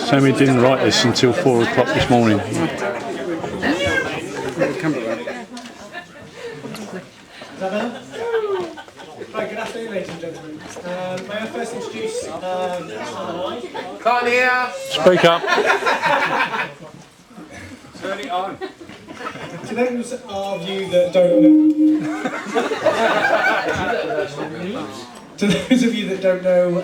Sammy didn't write this until 4 o'clock this morning. Right, good afternoon, ladies and gentlemen. May I first introduce Can't hear. Speak up. Turn it on. To those of you that don't know,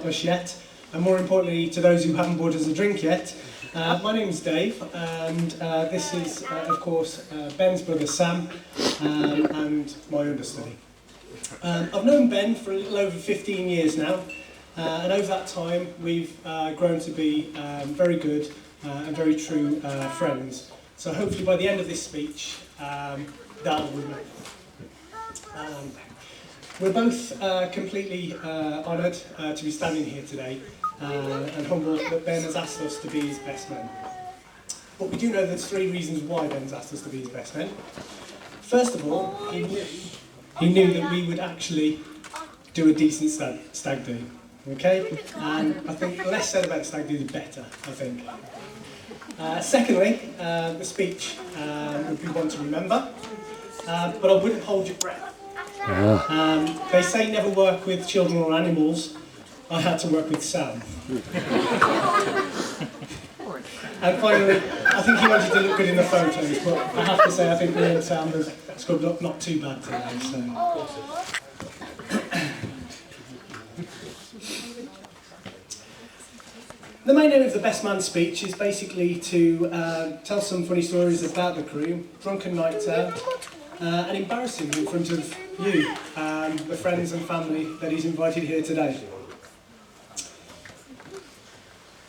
us yet, and more importantly to those who haven't bought us a drink yet, my name's Dave, and this is of course Ben's brother Sam, and my understudy. I've known Ben for a little over 15 years now, and over that time we've grown to be very good and very true friends. So hopefully by the end of this speech, that'll remain. We're both completely honoured to be standing here today and humbled that Ben has asked us to be his best man. But we do know there's 3 reasons why Ben's asked us to be his best man. First of all, he knew that we would actually do a decent stag do, okay? And I think the less said about the stag do, the better, I think. Secondly, the speech would be one to remember, but I wouldn't hold your breath. They say never work with children or animals. I had to work with Sam. And finally, I think he wanted to look good in the photos, but I have to say I think me and Sam has scrubbed up not too bad today. So. The main aim of the Best Man speech is basically to tell some funny stories about the crew, drunken nights out, and embarrassing in front of you, the friends and family that he's invited here today.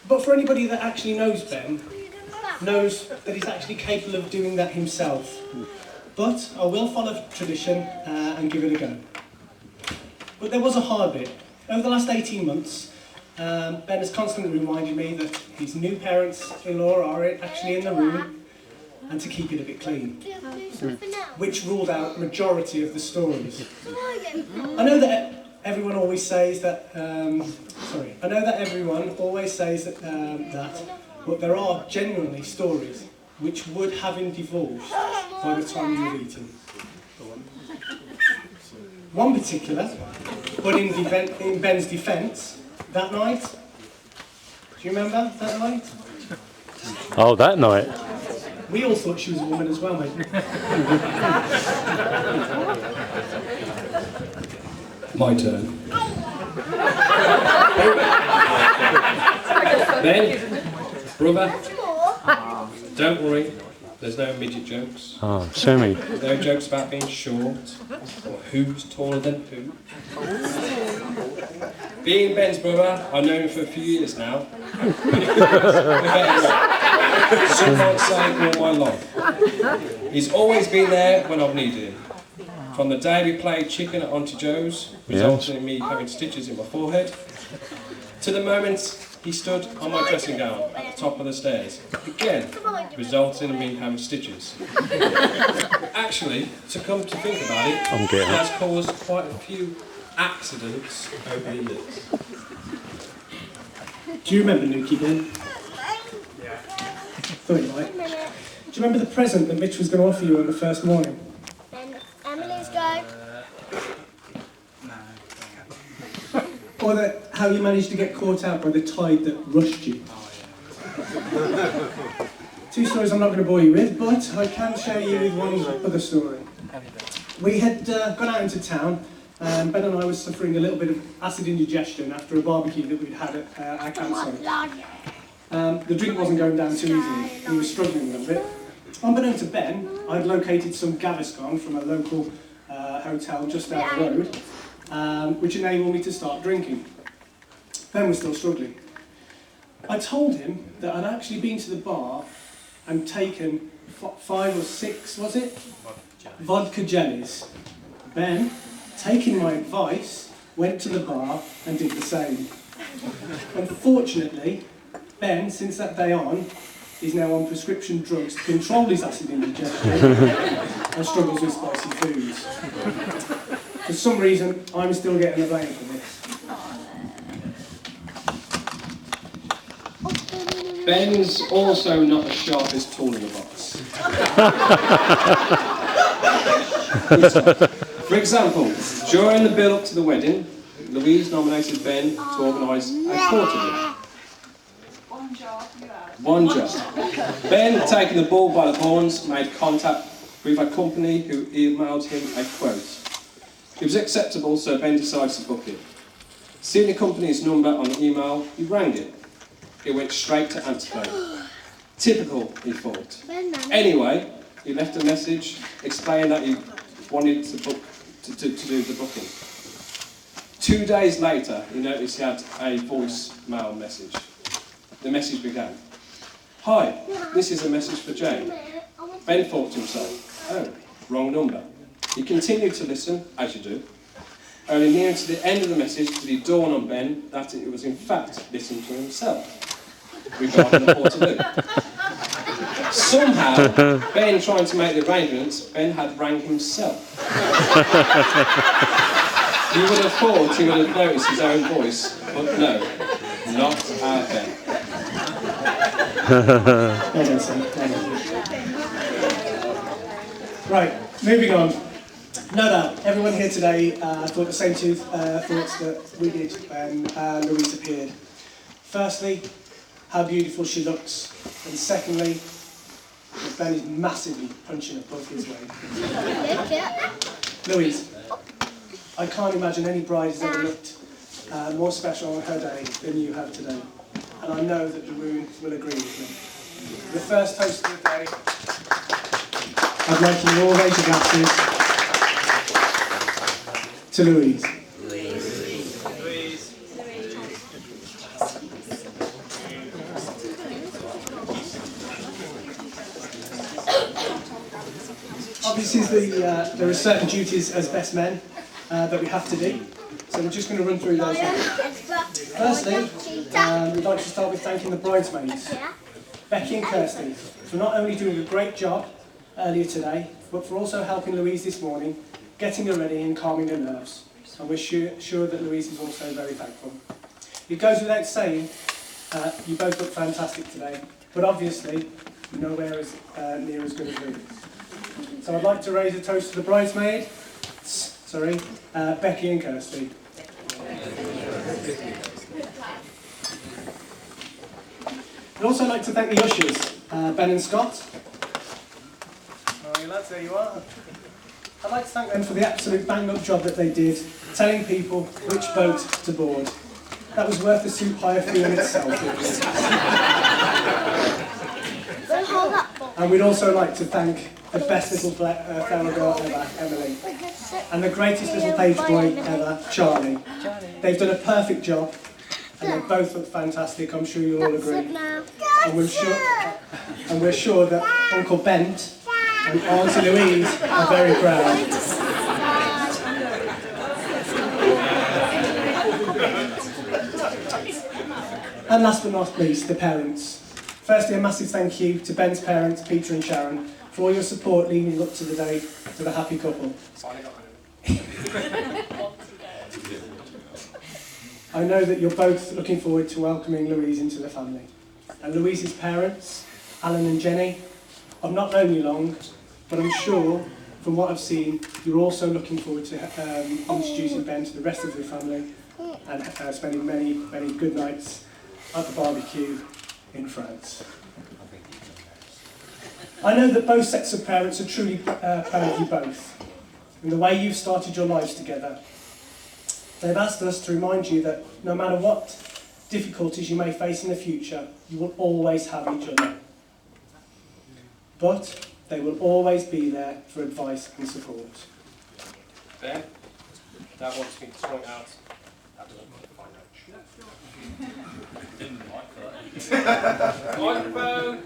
But for anybody that actually knows Ben, knows that he's actually capable of doing that himself. But I will follow tradition and give it a go. But there was a hard bit. Over the last 18 months, Ben has constantly reminded me that his new parents-in-law are actually in the room and to keep it a bit clean, which ruled out majority of the stories. I know that everyone always says that, but there are genuinely stories which would have been divulged by the time you've eaten. One particular, but in Ben's defence, that night, do you remember that night? Oh, that night. We all thought she was a woman as well, mate. My turn. Ben, brother, don't worry, there's no midget jokes. Oh, Sammy. There's no jokes about being short, or who's taller than who. Being Ben's brother, I've known him for a few years now. Some might say all my life. He's always been there when I've needed him. From the day we played chicken at Auntie Joe's, resulting in me having stitches in my forehead, to the moment he stood on my dressing gown at the top of the stairs, again, resulting in me having stitches. Actually, to come to think about it, it has caused quite a few accidents over the years. Do you remember Nuki, Ben? Yeah. Thought you might. Do you remember the present that Mitch was going to offer you on the first morning? Emily's go. Or how you managed to get caught out by the tide that rushed you? Two stories I'm not going to bore you with, but I can share you with one other story. We had gone out into town, and Ben and I were suffering a little bit of acid indigestion after a barbecue that we'd had at our campsite. The drink wasn't going down too easily. We were struggling a little bit. Unbeknown to Ben, I'd located some Gaviscon from a local hotel just down the road, which enabled me to start drinking. Ben was still struggling. I told him that I'd actually been to the bar and taken 5 or 6, was it? Vodka jellies. Ben, taking my advice, went to the bar and did the same. Unfortunately, Ben, since that day on, is now on prescription drugs to control his acid indigestion and struggles with spicy foods. For some reason, I'm still getting the blame for this. Ben's also not the sharpest tool in the box. For example, during the build-up to the wedding, Louise nominated Ben to organise a quarter dinner. One job. Ben, taking the bull by the horns, made contact with a company who emailed him a quote. It was acceptable, so Ben decides to book it. Seeing the company's number on the email, he rang it. It went straight to answer phone. Typical, he thought. Anyway, he left a message explaining that he wanted to book to do the booking. 2 days later, he noticed he had a voicemail message. The message began, "Hi, this is a message for Jane." Ben thought to himself, "Oh, wrong number." He continued to listen, as you do. Only near to the end of the message did it dawn on Ben that it was in fact listening to himself regarding the Portaloo. Somehow, Ben trying to make the arrangements, Ben had rang himself. You would have thought he would have noticed his own voice, but no, not our Ben. Right, moving on. No doubt, everyone here today thought the same two thoughts that we did when Louise appeared. Firstly, how beautiful she looks, and secondly, that Ben is massively punching above his weight. Louise, I can't imagine any bride has ever looked more special on her day than you have today, and I know that the room will agree with me. The first toast of the day, I'd like you all raise your glasses to Louise. Obviously, there are certain duties as best men that we have to do, so we're just going to run through those now. Firstly, we'd like to start with thanking the bridesmaids, Becky and Kirsty, for not only doing a great job earlier today, but for also helping Louise this morning, getting her ready and calming her nerves. And we're sure that Louise is also very thankful. It goes without saying, you both look fantastic today, but obviously nowhere as near as good as Louise. So I'd like to raise a toast to the bridesmaids, Becky and Kirsty. I'd also like to thank the ushers, Ben and Scott. Oh, you lads, there you are. I'd like to thank them for the absolute bang-up job that they did, telling people which boat to board. That was worth the soup hire fee in itself. And we'd also like to thank the best little flower girl ever, Emily, and the greatest little page boy ever, Charlie. They've done a perfect job, and they both look fantastic, I'm sure you'll all agree. And we're sure that Uncle Bent and Auntie Louise are very proud. And last but not least, the parents. Firstly, a massive thank you to Ben's parents, Peter and Sharon, for all your support leading up to the day to the happy couple. I know that you're both looking forward to welcoming Louise into the family. And Louise's parents, Alan and Jenny, I've not known you long, but I'm sure, from what I've seen, you're also looking forward to introducing Ben to the rest of the family and spending many, many good nights at the barbecue in France. I know that both sets of parents are truly proud of you both, and the way you've started your lives together. They've asked us to remind you that no matter what difficulties you may face in the future, you will always have each other. But they will always be there for advice and support. Ben, Dad wants me to point out that doesn't financial. Microphone!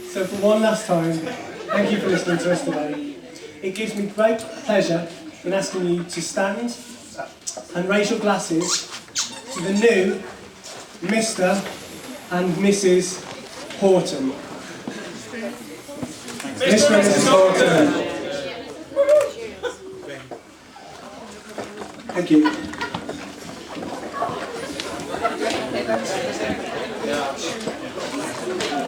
So for one last time, thank you for listening to us today. It gives me great pleasure in asking you to stand and raise your glasses to the new Mr. and Mrs. Horton. Mr. and Mrs. Horton. Thank you.